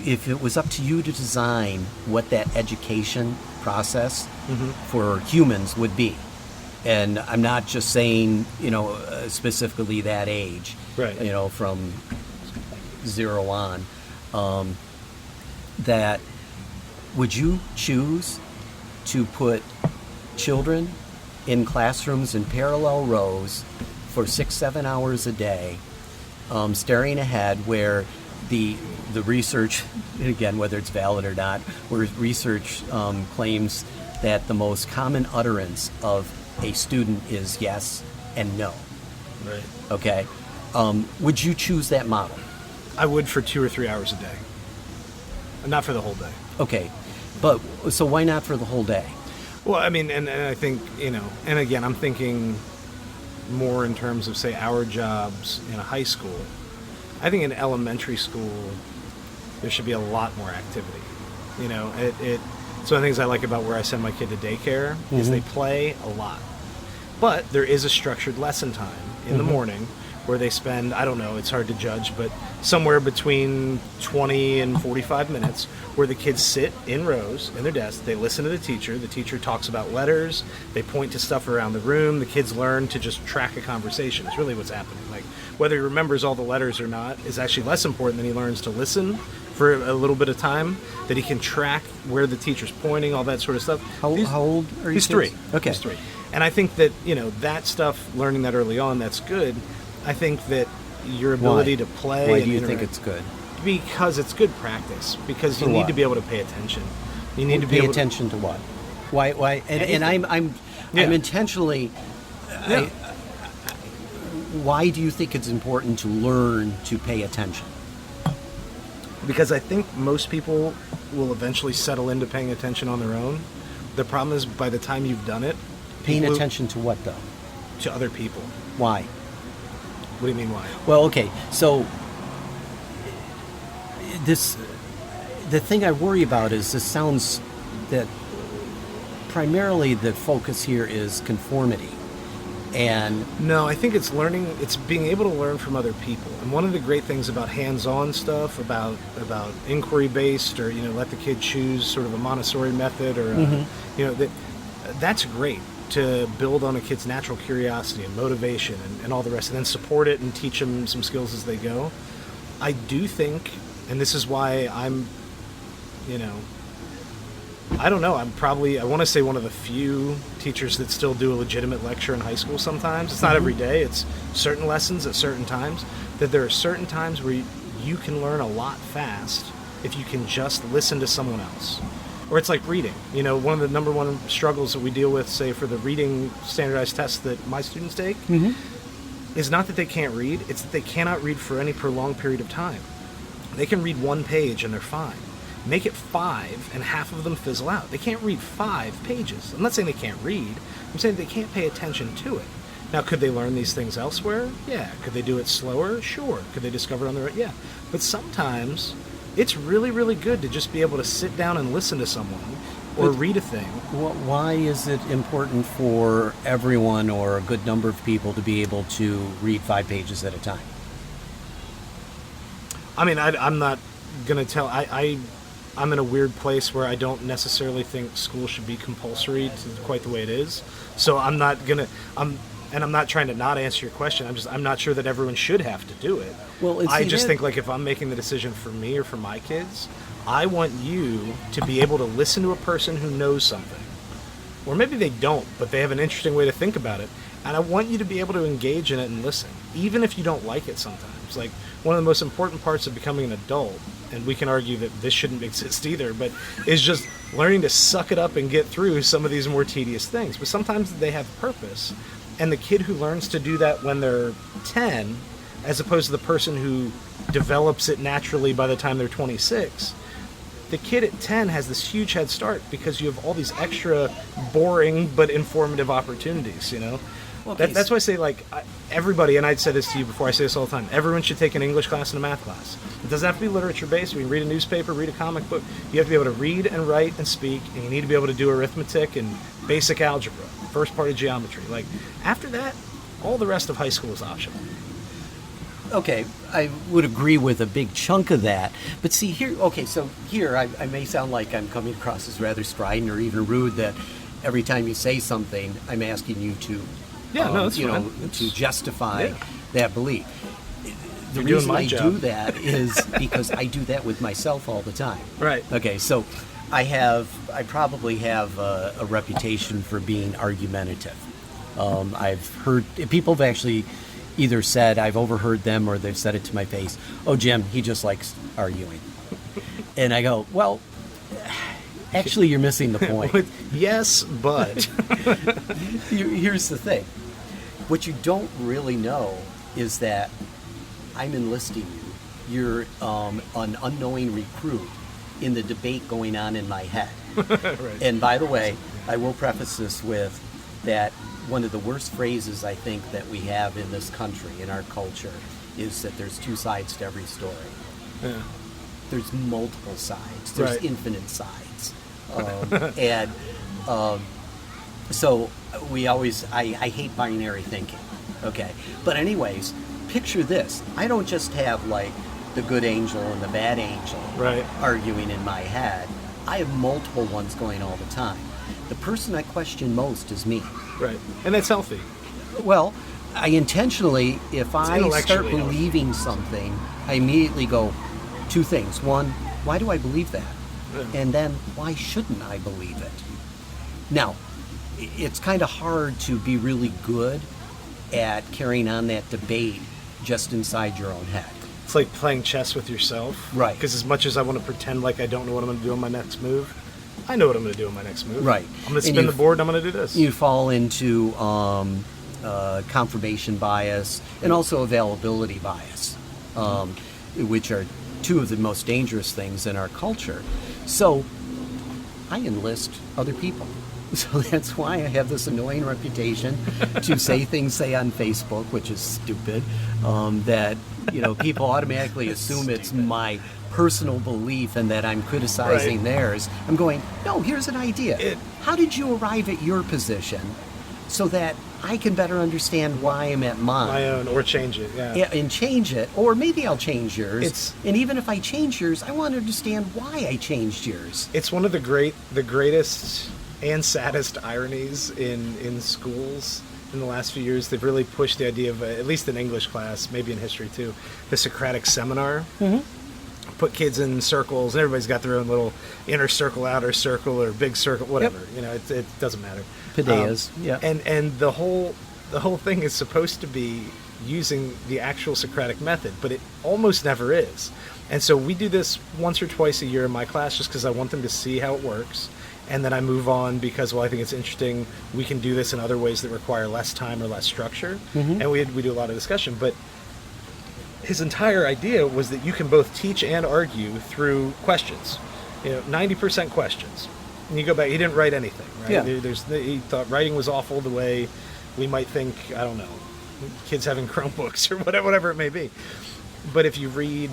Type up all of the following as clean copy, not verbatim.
if it was up to you to design what that education process for humans would be, and I'm not just saying, specifically that age, right? From 0 on, that would you choose to put children in classrooms in parallel rows for 6-7 hours a day, staring ahead, where the research, again, whether it's valid or not, where research claims that the most common utterance of a student is yes and no. Right. Okay. Would you choose that model? I would, for 2 or 3 hours a day. Not for the whole day. Okay. But so why not for the whole day? Well, I mean, and I think, and again, I'm thinking more in terms of, say, our jobs in a high school. I think in elementary school, there should be a lot more activity. So one of the things I like about where I send my kid to daycare is they play a lot. But there is a structured lesson time in the morning where they spend, I don't know, it's hard to judge, but somewhere between 20 and 45 minutes where the kids sit in rows in their desks, they listen to the teacher talks about letters, they point to stuff around the room, the kids learn to just track a conversation. It's really what's happening. Like, whether he remembers all the letters or not is actually less important than he learns to listen for a little bit of time, that he can track where the teacher's pointing, all that sort of stuff. How old are you? He's 3. Okay. He's 3. And I think that, that stuff, learning that early on, that's good. I think that your ability to play... Why do you think it's good? Because it's good practice. Because you need to be able to pay attention. You need to be pay able attention to what? Why? And I'm intentionally... why do you think it's important to learn to pay attention? Because I think most people will eventually settle into paying attention on their own. The problem is, by the time you've done it... Paying attention to what, though? To other people. Why? What do you mean, why? Well, okay, so the thing I worry about is this sounds that primarily the focus here is conformity. And no, I think it's learning, it's being able to learn from other people. And one of the great things about hands-on stuff, about inquiry-based, or, let the kid choose sort of a Montessori method, or, that's great to build on a kid's natural curiosity and motivation and all the rest, and then support it and teach them some skills as they go. I do think, and this is why I'm, I don't know, I want to say one of the few teachers that still do a legitimate lecture in high school sometimes. It's not every day, it's certain lessons at certain times, that there are certain times where you can learn a lot fast if you can just listen to someone else. Or it's like reading. One of the number one struggles that we deal with, say, for the reading standardized tests that my students take, is not that they can't read, it's that they cannot read for any prolonged period of time. They can read 1 page and they're fine. Make it 5 and half of them fizzle out. They can't read 5 pages. I'm not saying they can't read, I'm saying they can't pay attention to it. Now, could they learn these things elsewhere? Yeah. Could they do it slower? Sure. Could they discover it on their own? Yeah. But sometimes it's really, really good to just be able to sit down and listen to someone or read a thing. Why is it important for everyone or a good number of people to be able to read 5 pages at a time? I mean, I'm not going to tell... I'm in a weird place where I don't necessarily think school should be compulsory to quite the way it is. So I'm not going to... And I'm not trying to not answer your question. I'm not sure that everyone should have to do it. Well, I just think, like, if I'm making the decision for me or for my kids, I want you to be able to listen to a person who knows something. Or maybe they don't, but they have an interesting way to think about it. And I want you to be able to engage in it and listen, even if you don't like it sometimes. Like, one of the most important parts of becoming an adult, and we can argue that this shouldn't exist either, but is just learning to suck it up and get through some of these more tedious things. But sometimes they have purpose. And the kid who learns to do that when they're 10, as opposed to the person who develops it naturally by the time they're 26, the kid at 10 has this huge head start because you have all these extra boring but informative opportunities, Well, that's why I say, like, everybody, and I'd say this to you before, I say this all the time, everyone should take an English class and a math class. It doesn't have to be literature-based. We can read a newspaper, read a comic book. You have to be able to read and write and speak, and you need to be able to do arithmetic and basic algebra, first part of geometry. Like, after that, all the rest of high school is optional. okay, I would agree with a big chunk of that. But see, here, okay, so here I may sound like I'm coming across as rather strident or even rude that every time you say something, I'm asking you to, That's you know, fine. to justify that belief. The You're doing reason my I job. do that is because I do that with myself all the time. Right. Okay, so I probably have a reputation for being argumentative. I've heard people have actually either said, I've overheard them, or they've said it to my face, "Oh, Jim, he just likes arguing." And I go, well, actually, you're missing the point. Yes, but Here's the thing. What you don't really know is that I'm enlisting you. You're an unknowing recruit in the debate going on in my head. right. And by the way, I will preface this with that one of the worst phrases I think that we have in this country, in our culture, is that there's two sides to every story. Yeah. There's multiple sides. There's Right. infinite sides. And so I hate binary thinking. Okay. But anyways, picture this. I don't just have like the good angel and the bad angel Right. arguing in my head. I have multiple ones going all the time. The person I question most is me. Right. And that's healthy. Well, I intentionally, if I start intellectually healthy. believing something, I immediately go, two things. One, why do I believe that? Yeah. And then, why shouldn't I believe it? Now, it's kind of hard to be really good at carrying on that debate just inside your own head. It's like playing chess with yourself. Right. Because as much as I want to pretend like I don't know what I'm going to do on my next move, I know what I'm going to do on my next move. Right. I'm going to And spin the board and I'm going to do this. You fall into confirmation bias and also availability bias, which are two of the most dangerous things in our culture. So I enlist other people. So that's why I have this annoying reputation to say things, say on Facebook, which is stupid, that people automatically assume it's my personal belief and that I'm criticizing Right. theirs. I'm going, no, here's an idea. It- How did you arrive at your position so that I can better understand why I'm at mine? My own, or change it. Yeah. Yeah, and change it, or maybe I'll change yours. It's- and even if I change yours, I want to understand why I changed yours. It's one of the greatest and saddest ironies in schools in the last few years. They've really pushed the idea of, at least in English class, maybe in history too, the Socratic seminar. Mm-hmm. Put kids in circles, and everybody's got their own little inner circle, outer circle, or big circle, whatever. Yep. It doesn't matter. Pideas, yeah. And the whole thing is supposed to be using the actual Socratic method, but it almost never is. And so we do this once or twice a year in my class just because I want them to see how it works. And then I move on because, well, I think it's interesting. We can do this in other ways that require less time or less structure. Mm-hmm. And we do a lot of discussion. But his entire idea was that you can both teach and argue through questions. 90% questions. And you go back, he didn't write anything, right? Yeah. He thought writing was awful the way we might think, I don't know, kids having Chromebooks or whatever it may be. But if you read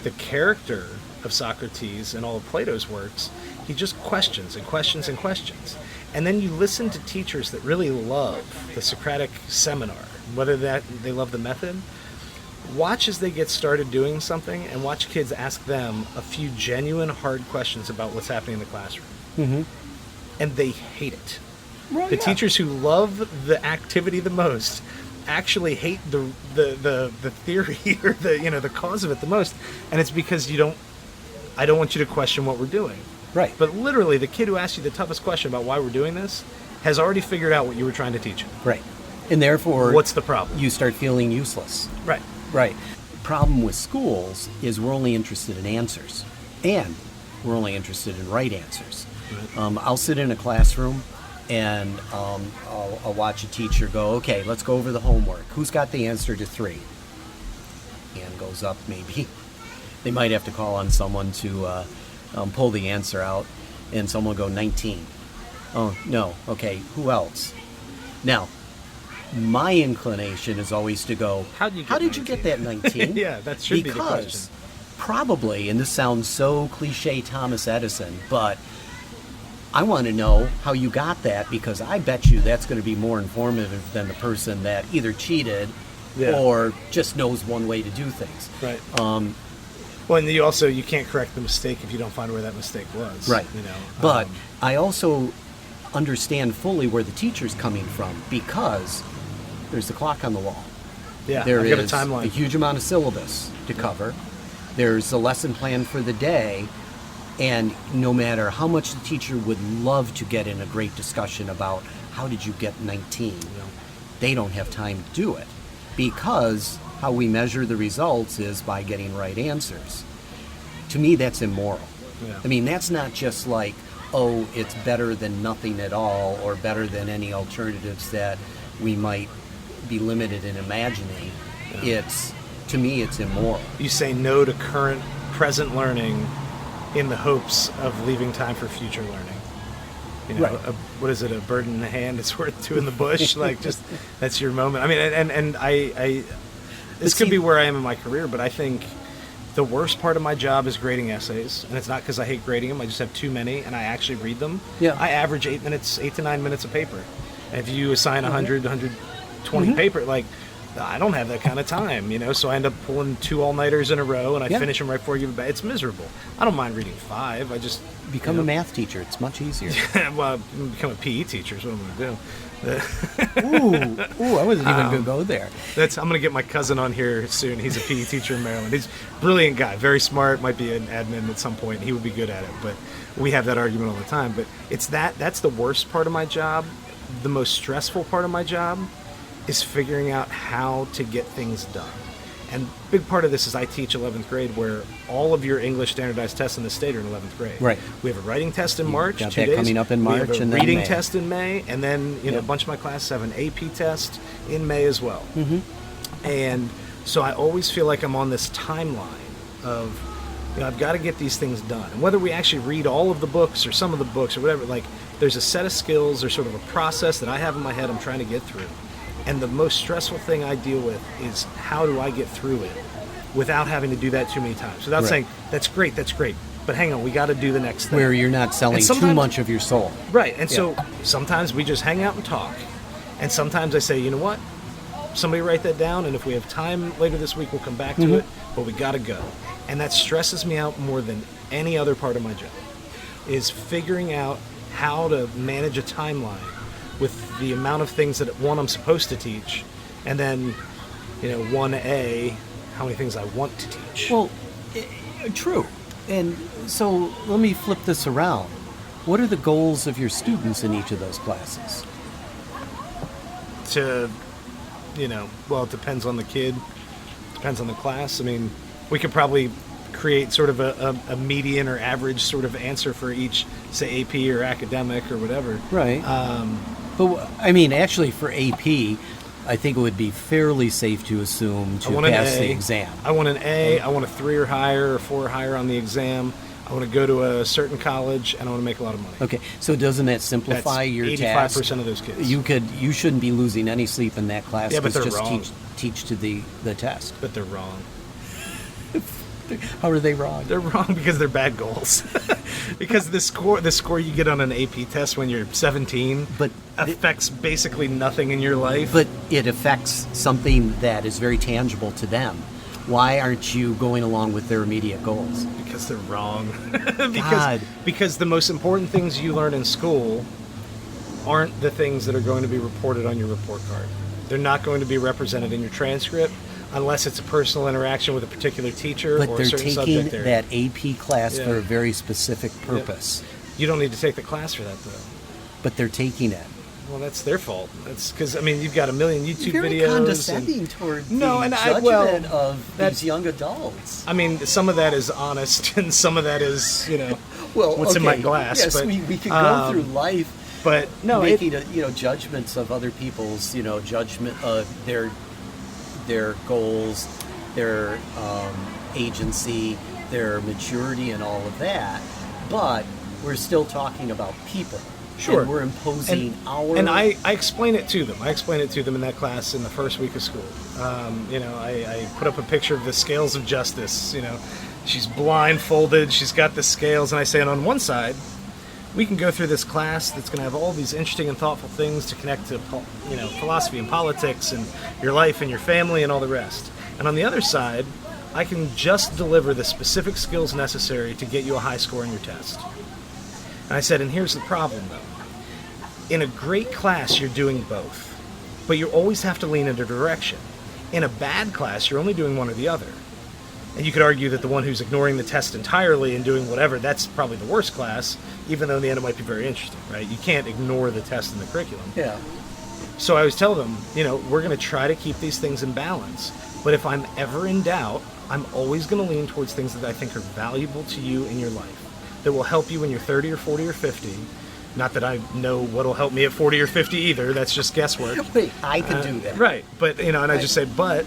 the character of Socrates and all of Plato's works, he just questions and questions and questions. And then you listen to teachers that really love the Socratic seminar, whether that they love the method. Watch as they get started doing something, and watch kids ask them a few genuine hard questions about what's happening in the classroom. Mm-hmm. And they hate it. Well, The yeah. teachers who love the activity the most actually hate the theory or the cause of it the most, and it's because I don't want you to question what we're doing. Right. But literally, the kid who asked you the toughest question about why we're doing this has already figured out what you were trying to teach him. Right. And therefore, What's the problem? you start feeling useless. Right. Right. Problem with schools is we're only interested in answers, and we're only interested in right answers. Right. I'll sit in a classroom and I'll watch a teacher go, okay, let's go over the homework. Who's got the answer to 3? Hand goes up, maybe. They might have to call on someone to pull the answer out, and someone will go 19. Oh, no. Okay, who else? Now, my inclination is always to go, How did you get that 19? Yeah, that should be the question. Because probably, and this sounds so cliche Thomas Edison, but I want to know how you got that, because I bet you that's going to be more informative than the person that either cheated Yeah. or just knows one way to do things. Right. Well, and you can't correct the mistake if you don't find where that mistake was. Right. You know. But I also understand fully where the teacher's coming from, because there's the clock on the wall. Yeah. There I've got a is timeline. a huge amount of syllabus to cover. There's a lesson plan for the day. And no matter how much the teacher would love to get in a great discussion about how did you get 19, they don't have time to do it, because how we measure the results is by getting right answers. To me, that's immoral. Yeah. I mean, that's not just like, oh, it's better than nothing at all, or better than any alternatives that we might be limited in imagining. Yeah. To me, it's immoral. You say no to present learning in the hopes of leaving time for future learning. You know, Right. What is it? A bird in the hand is worth two in the bush. Like, just that's your moment. I mean, and I this could be where I am in my career, but I think the worst part of my job is grading essays, and it's not because I hate grading them. I just have too many, and I actually read them. Yeah. I average 8 to 9 minutes of paper. And if you assign 120 paper, like, I don't have that kind of time, you know, so I end up pulling 2 all-nighters in a row, and I finish them right before I give it back. It's miserable. I don't mind reading 5. I just... Become a math teacher. It's much easier. Well, become a PE teacher is what I'm going to do. Ooh, I wasn't even going to go there. I'm going to get my cousin on here soon. He's a PE teacher in Maryland. He's a brilliant guy, very smart, might be an admin at some point. He would be good at it, but we have that argument all the time. But that's the worst part of my job. The most stressful part of my job is figuring out how to get things done. And a big part of this is I teach 11th grade, where all of your English standardized tests in the state are in 11th grade. Right. We have a writing test in March, got 2 that days. coming up in We March, have a and then reading May. test in May, and then a bunch of my classes have an AP test in May as well. Mm-hmm. And so I always feel like I'm on this timeline of, I've got to get these things done. And whether we actually read all of the books or some of the books or whatever, like, there's a set of skills or sort of a process that I have in my head I'm trying to get through. And the most stressful thing I deal with is, how do I get through it without having to do that too many times? Without saying, that's great, but hang on, we got to do the next thing. Where you're not selling too much of your soul. Right, and so sometimes we just hang out and talk. And sometimes I say, you know what? Somebody write that down, and if we have time later this week, we'll come back to it, but we got to go. And that stresses me out more than any other part of my job, is figuring out how to manage a timeline with the amount of things that, one, I'm supposed to teach, and then, 1A, how many things I want to teach. Well, true. And so let me flip this around. What are the goals of your students in each of those classes? Well, it depends on the kid, depends on the class. I mean, we could probably create sort of a median or average sort of answer for each, say, AP or academic or whatever. Right. But, I mean, actually for AP, I think it would be fairly safe to assume to pass the exam. I want an A, I want a 3 or higher or 4 or higher on the exam. I want to go to a certain college, and I want to make a lot of money. Okay, so doesn't that simplify your 85% task? 85% of those kids. You shouldn't be losing any sleep in that class. Yeah, but they're just wrong. teach to the test. But they're wrong. How are they wrong? They're wrong because they're bad goals. Because the score you get on an AP test when you're 17 affects basically nothing in your life. But it affects something that is very tangible to them. Why aren't you going along with their immediate goals? Because they're wrong. God. Because the most important things you learn in school aren't the things that are going to be reported on your report card. They're not going to be represented in your transcript unless it's a personal interaction with a particular teacher But or a they're certain taking subject area. that AP class for a very specific purpose. You don't need to take the class for that, though. But they're taking it. Well, that's their fault. That's because, I mean, you've got a million YouTube You're very videos. condescending toward the judgment of these young adults. I mean, some of that is honest, and some of that is, what's in my glass. Yes, but, we can go through life, but no, making judgments of other people's, judgment of their goals, their agency, their maturity, and all of that. But we're still talking about people. Sure. And we're imposing our... And I explain it to them. I explain it to them in that class in the first week of school. I put up a picture of the scales of justice. She's blindfolded. She's got the scales. And I say, and on one side, we can go through this class that's going to have all these interesting and thoughtful things to connect to, philosophy and politics and your life and your family and all the rest. And on the other side, I can just deliver the specific skills necessary to get you a high score on your test. And I said, and here's the problem, though. In a great class, you're doing both, but you always have to lean in a direction. In a bad class, you're only doing one or the other. And you could argue that the one who's ignoring the test entirely and doing whatever, that's probably the worst class, even though in the end it might be very interesting, right? You can't ignore the test and the curriculum. Yeah. So I always tell them, we're going to try to keep these things in balance, but if I'm ever in doubt, I'm always going to lean towards things that I think are valuable to you in your life, that will help you when you're 30 or 40 or 50. Not that I know what'll help me at 40 or 50 either, that's just guesswork. Wait, I can do that. Right, but, and I just say, but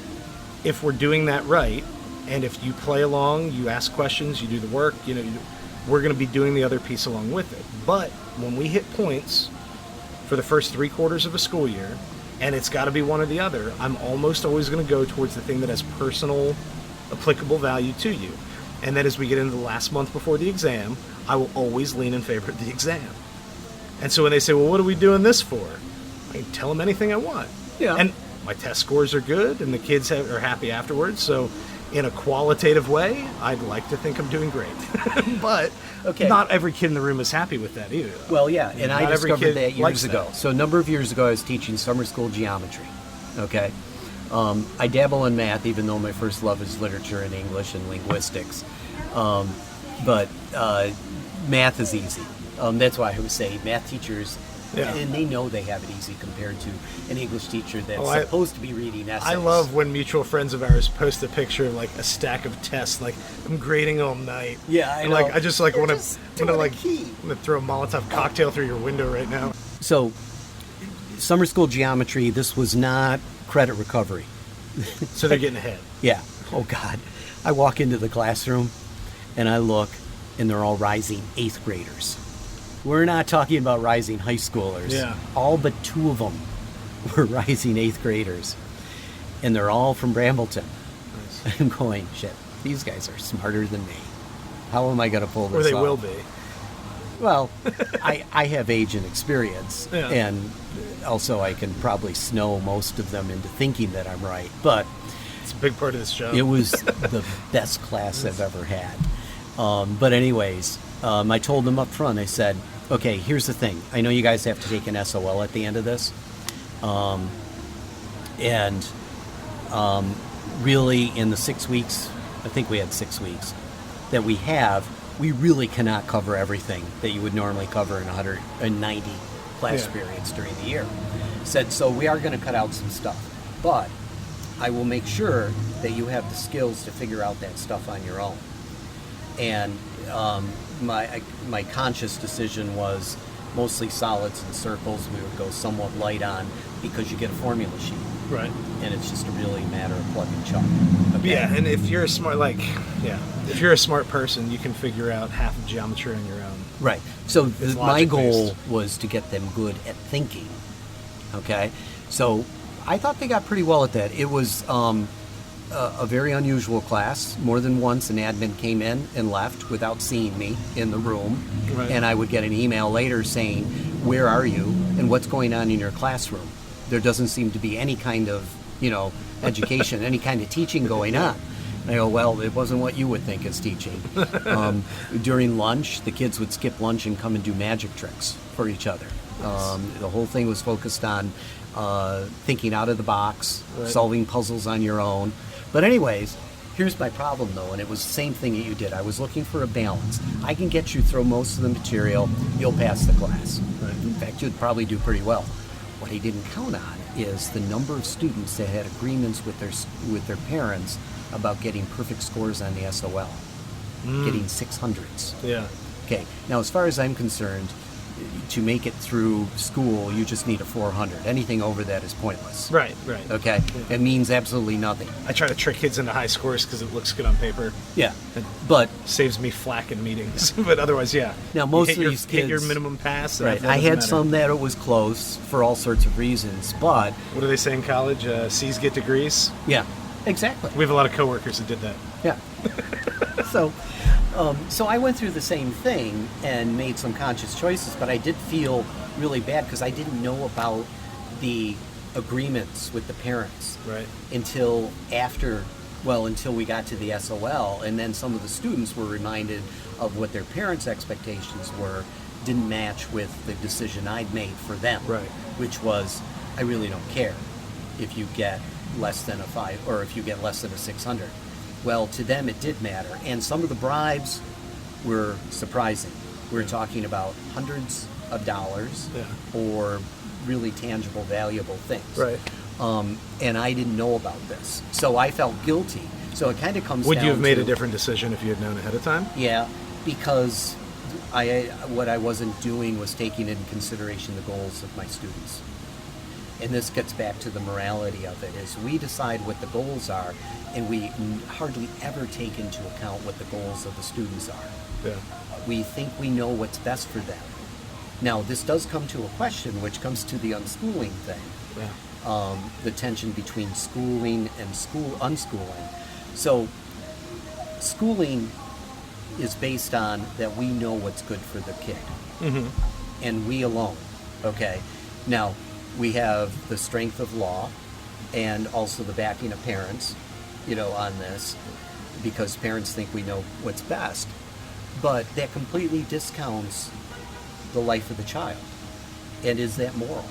if we're doing that right, and if you play along, you ask questions, you do the work, we're going to be doing the other piece along with it. But when we hit points for the first 3 quarters of a school year, and it's got to be one or the other, I'm almost always going to go towards the thing that has personal, applicable value to you. And then as we get into the last month before the exam, I will always lean in favor of the exam. And so when they say, well, what are we doing this for? I can tell them anything I want. Yeah. And my test scores are good, and the kids are happy afterwards, so in a qualitative way, I'd like to think I'm doing great. But not every kid in the room is happy with that either, though. Well, yeah, and I discovered that years ago. That. So a number of years ago, I was teaching summer school geometry, okay? I dabble in math, even though my first love is literature and English and linguistics. But math is easy. That's why I would say math teachers, and they know they have it easy compared to an English teacher that's supposed to be reading essays. I love when mutual friends of ours post a picture of like a stack of tests, like I'm grading all night. Yeah, I know. Like I just like want to throw a Molotov cocktail through your window right now. So, summer school geometry. This was not credit recovery. So they're getting ahead. Yeah. Oh God, I walk into the classroom, and I look, and they're all rising 8th graders. We're not talking about rising high schoolers. Yeah. All but 2 of them were rising 8th graders. And they're all from Brambleton. Nice. I'm going, shit, these guys are smarter than me. How am I going to pull this off? Or they will be. Well, I have age and experience. Yeah. And also I can probably snow most of them into thinking that I'm right. But it's a big part of this job. It was the best class I've ever had. But anyways, I told them up front, I said, okay, here's the thing. I know you guys have to take an SOL at the end of this. Really in the 6 weeks, I think we had 6 weeks, that we really cannot cover everything that you would normally cover in 190 class periods during the year. Said, so we are going to cut out some stuff. But I will make sure that you have the skills to figure out that stuff on your own. And my conscious decision was mostly solids and circles. We would go somewhat light on because you get a formula sheet. Right. And it's just a really matter of plug and chug. Okay? Yeah, and if you're a smart person, you can figure out half of geometry on your own. Right. So my goal based. was to get them good at thinking. Okay? So I thought they got pretty well at that. It was a very unusual class. More than once an admin came in and left without seeing me in the room. Right. And I would get an email later saying, where are you and what's going on in your classroom? There doesn't seem to be any kind of, education, any kind of teaching going on. And I go, well, it wasn't what you would think is teaching. During lunch, the kids would skip lunch and come and do magic tricks for each other. The whole thing was focused on thinking out of the box, solving puzzles on your own. But anyways, here's my problem, though, and it was the same thing that you did. I was looking for a balance. I can get you through most of the material. You'll pass the class. Right. In fact, you'd probably do pretty well. What I didn't count on is the number of students that had agreements with their parents about getting perfect scores on the SOL, getting 600s. Yeah. Okay. Now, as far as I'm concerned, to make it through school, you just need a 400. Anything over that is pointless. Right. Okay? Yeah. It means absolutely nothing. I try to trick kids into high scores because it looks good on paper. Yeah. It but saves me flack in meetings. But otherwise, yeah. Now, most of these kids... hit your minimum pass. Right. I had some that it was close for all sorts of reasons, but... What do they say in college? C's get degrees? Yeah. Exactly. We have a lot of coworkers that did that. Yeah. So... So I went through the same thing and made some conscious choices, but I did feel really bad because I didn't know about the agreements with the parents Right. until we got to the SOL, and then some of the students were reminded of what their parents' expectations were didn't match with the decision I'd made for them, Right. which was, I really don't care if you get less than a 5 or if you get less than a 600. Well, to them it did matter, and some of the bribes were surprising. We're talking about hundreds of dollars or really tangible, valuable things. Right. And I didn't know about this, so I felt guilty. So it kind of comes Would down you have made to, a different decision if you had known ahead of time? Yeah, because what I wasn't doing was taking into consideration the goals of my students. And this gets back to the morality of it, is we decide what the goals are, and we hardly ever take into account what the goals of the students are. Yeah. We think we know what's best for them. Now, this does come to a question, which comes to the unschooling thing. Yeah. The tension between schooling and unschooling. So, schooling is based on that we know what's good for the kid, and we alone. Okay. Now, we have the strength of law, and also the backing of parents, on this, because parents think we know what's best. But that completely discounts the life of the child. And is that moral?